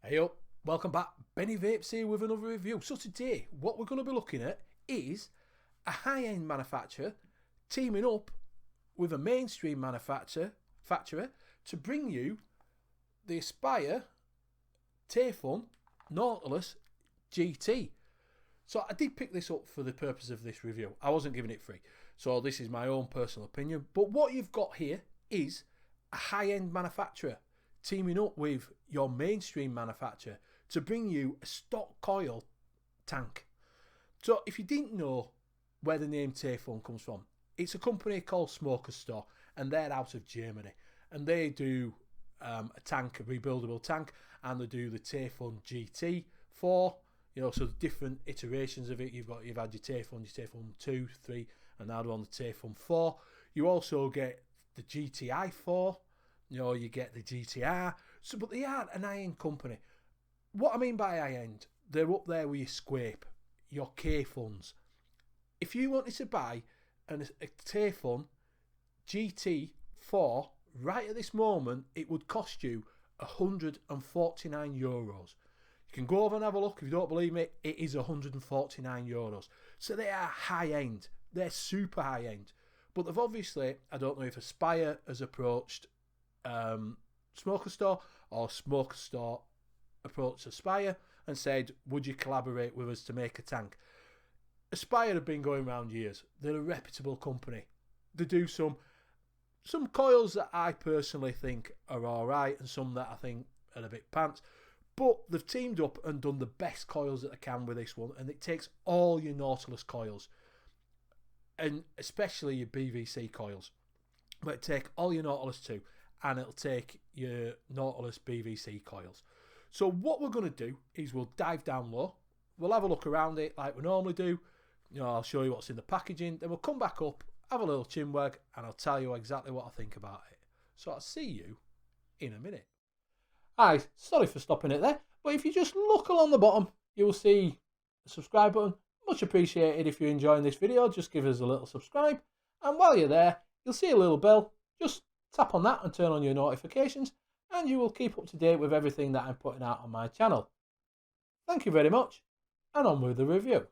Hey up, welcome back. Benny Vapes here with another review. So today, what we're going to be looking at is a high-end manufacturer teaming up with a mainstream manufacturer to bring you the Aspire Taifun Nautilus GT. So I did pick this up for the purpose of this review. I wasn't giving it free. So this is my own personal opinion. But what you've got here is a high-end manufacturer teaming up with your mainstream manufacturer to bring you a stock coil tank. So if you didn't know where the name Taifun comes from, it's a company called Smoker Store, and they're out of Germany, and they do a tank, a rebuildable tank, and they do the Taifun GT4. You know, so the different iterations of it. You've had your Taifun 2, 3, and now they're on the Taifun 4. You also get the GTI 4. You know, you get the GTR. So, but they are an high-end company. What I mean by high-end, they're up there with your Scrape, your K-Funs. If you wanted to buy a Taifun GT4 right at this moment, it would cost you €149. You can go over and have a look. If you don't believe me, it is €149. So they are high-end. They're super high-end. But they've obviously, I don't know if Aspire has approached Smoker Store or Smoker Store approached Aspire and said, would you collaborate with us to make a tank? Aspire have been going around years. They're a reputable company. They do some coils that I personally think are alright and some that I think are a bit pants, but they've teamed up and done the best coils that they can with this one, and it takes all your Nautilus coils and especially your BVC coils, but it take all your Nautilus 2 and it'll take your Nautilus BVC coils. So what we're going to do is we'll dive down low, we'll have a look around it like we normally do. You know, I'll show you what's in the packaging, then we'll come back up, have a little chin wag, and I'll tell you exactly what I think about it. So I'll see you in a minute. Hi, sorry for stopping it there, but if you just look along the bottom, you will see the subscribe button. Much appreciated if you're enjoying this video, just give us a little subscribe. And while you're there, you'll see a little bell. Just tap on that and turn on your notifications, and you will keep up to date with everything that I'm putting out on my channel. Thank you very much, and on with the review.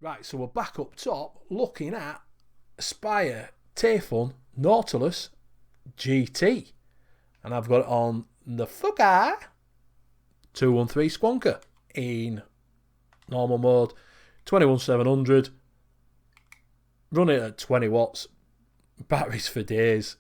Right, so we're back up top looking at Aspire Taifun Nautilus GT. And I've got it on the Fugger 213 Squonker in normal mode, 21700, running at 20 watts, batteries for days.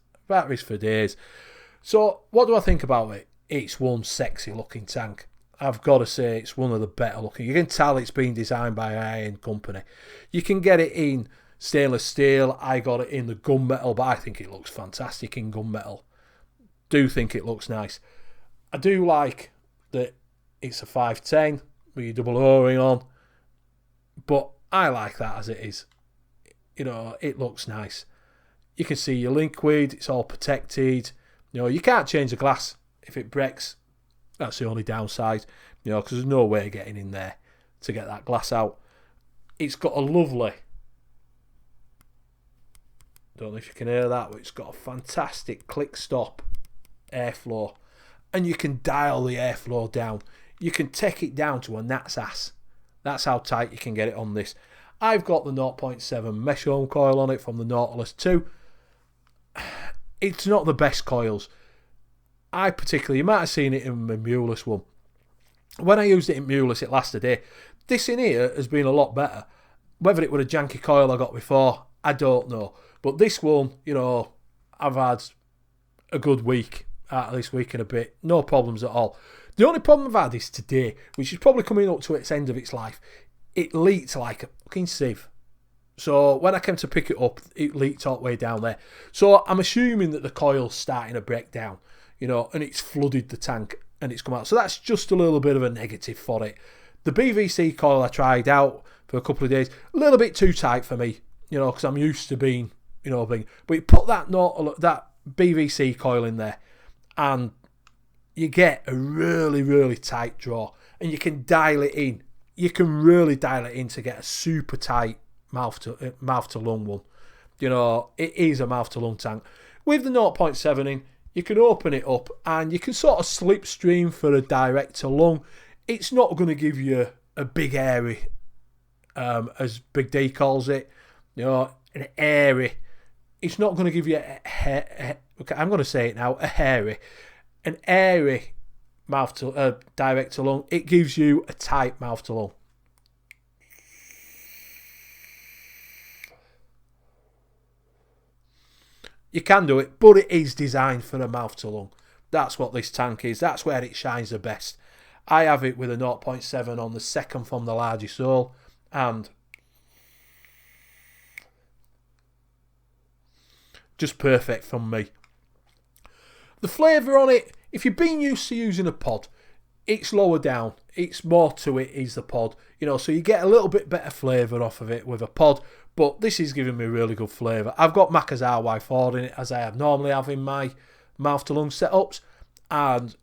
So what do I think about it? It's one sexy looking tank. I've got to say it's one of the better looking. You can tell it's been designed by a high-end company. You can get it in stainless steel. I got it in the gunmetal, but I think it looks fantastic in gunmetal. Do think it looks nice. I do like that it's a 510 with your double O-ring on, but I like that as it is. You know, it looks nice. You can see your liquid, it's all protected. You know, you can't change the glass if it breaks. That's the only downside, you know, because there's no way of getting in there to get that glass out. It's got a lovely, don't know if you can hear that, but it's got a fantastic click stop airflow, and you can dial the airflow down. You can take it down to a gnat's ass. That's how tight you can get it on this. I've got the 0.7 mesh ohm coil on it from the Nautilus 2. It's not the best coils. I particularly, you might have seen it in my Mulus one. When I used it in Mulus, it lasted a day. This in here has been a lot better. Whether it was a janky coil I got before, I don't know. But this one, you know, I've had a good week out of this week and a bit. No problems at all. The only problem I've had is today, which is probably coming up to its end of its life. It leaked like a fucking sieve. So when I came to pick it up, it leaked all the way down there. So I'm assuming that the coil's starting to break down, you know, and it's flooded the tank and it's come out. So that's just a little bit of a negative for it. The BVC coil I tried out for a couple of days, a little bit too tight for me, you know, because I'm used to being, you know, being. But you put that BVC coil in there and you get a really, really tight draw, and you can dial it in. You can really dial it in to get a super tight mouth to lung one. You know, it is a mouth to lung tank. With the 0.7 in, you can open it up and you can sort of slipstream for a direct to lung. It's not going to give you a big airy, as Big D calls it, you know, an airy. It's not going to give you okay, I'm going to say it now, an airy mouth to direct to lung. It gives you a tight mouth to lung. You can do it, but it is designed for a mouth to lung. That's what this tank is. That's where it shines the best. I have it with a 0.7 on the second from the largest hole, and just perfect from me. The flavour on it, if you've been used to using a pod, it's lower down. It's more to it is the pod. You know, so you get a little bit better flavour off of it with a pod, but this is giving me really good flavour. I've got Macca's RY4 in it, as I have normally have in my mouth to lung setups, and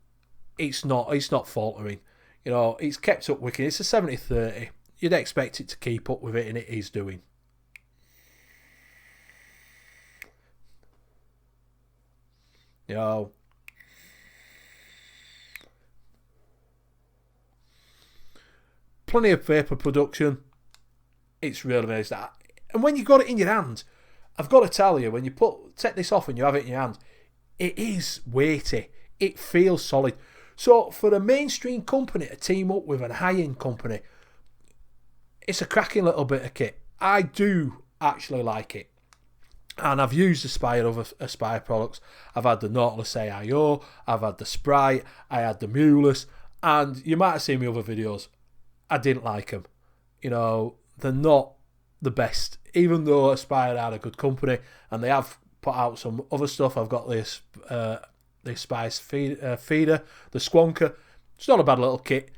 it's not faltering. You know, it's kept up wicked. It's a 70-30. You'd expect it to keep up with it, and it is doing. You know, plenty of vapor production. It's really nice that. And when you got it in your hand, I've got to tell you, when you take this off and you have it in your hand, it is weighty. It feels solid. So for a mainstream company to team up with a high-end company, it's a cracking little bit of kit. I do actually like it. And I've used other Aspire products. I've had the Nautilus AIO, I've had the Sprite, I had the Mulus, and you might have seen my other videos. I didn't like them. You know, they're not the best. Even though Aspire are a good company, and they have put out some other stuff. I've got this the Aspire feeder, the Squonker. It's not a bad little kit.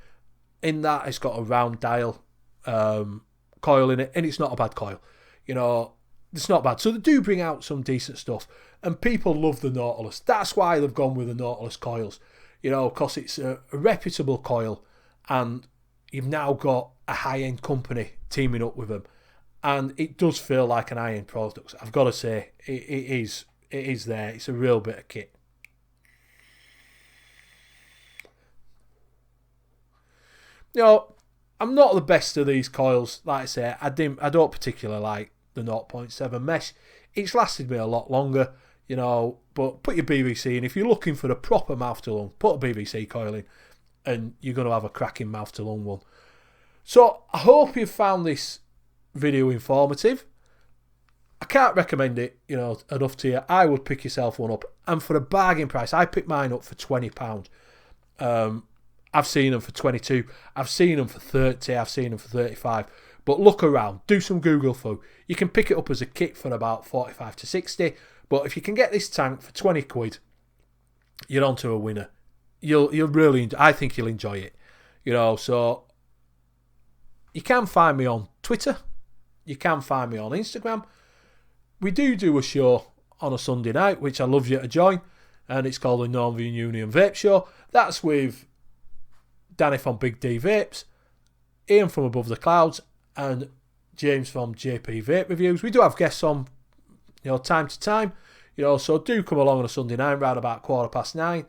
In that, it's got a round dial coil in it, and it's not a bad coil. You know, it's not bad. So they do bring out some decent stuff, and people love the Nautilus. That's why they've gone with the Nautilus coils. You know, because it's a reputable coil, and you've now got a high-end company teaming up with them, and it does feel like an high-end product. I've got to say, it is there. It's a real bit of kit. You know, I'm not the best of these coils. Like I say, I don't particularly like the 0.7 mesh. It's lasted me a lot longer, you know, but put your BVC in. If you're looking for a proper mouth to lung, put a BVC coil in and you're going to have a cracking mouth to lung one. So I hope you've found this video informative. I can't recommend it, you know, enough to you. I would pick yourself one up. And for a bargain price, I picked mine up for £20. I've seen them for 22. I've seen them for 30. I've seen them for 35. But look around. Do some Google foo. You can pick it up as a kit for about 45 to 60. But if you can get this tank for 20 quid, you're onto a winner. You'll really, I think you'll enjoy it. You know, so you can find me on Twitter. You can find me on Instagram. We do a show on a Sunday night, which I love you to join. And it's called the Northern Union Vape Show. That's with Danny from Big D Vapes, Ian from Above the Clouds, and James from JP Vape Reviews. We do have guests on, you know, time to time, you know, so do come along on a Sunday night around about 9:15.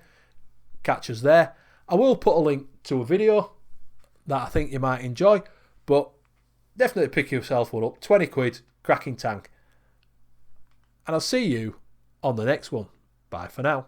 Catch us there. I will put a link to a video that I think you might enjoy, but definitely pick yourself one up. 20 quid, cracking tank. And I'll see you on the next one. Bye for now.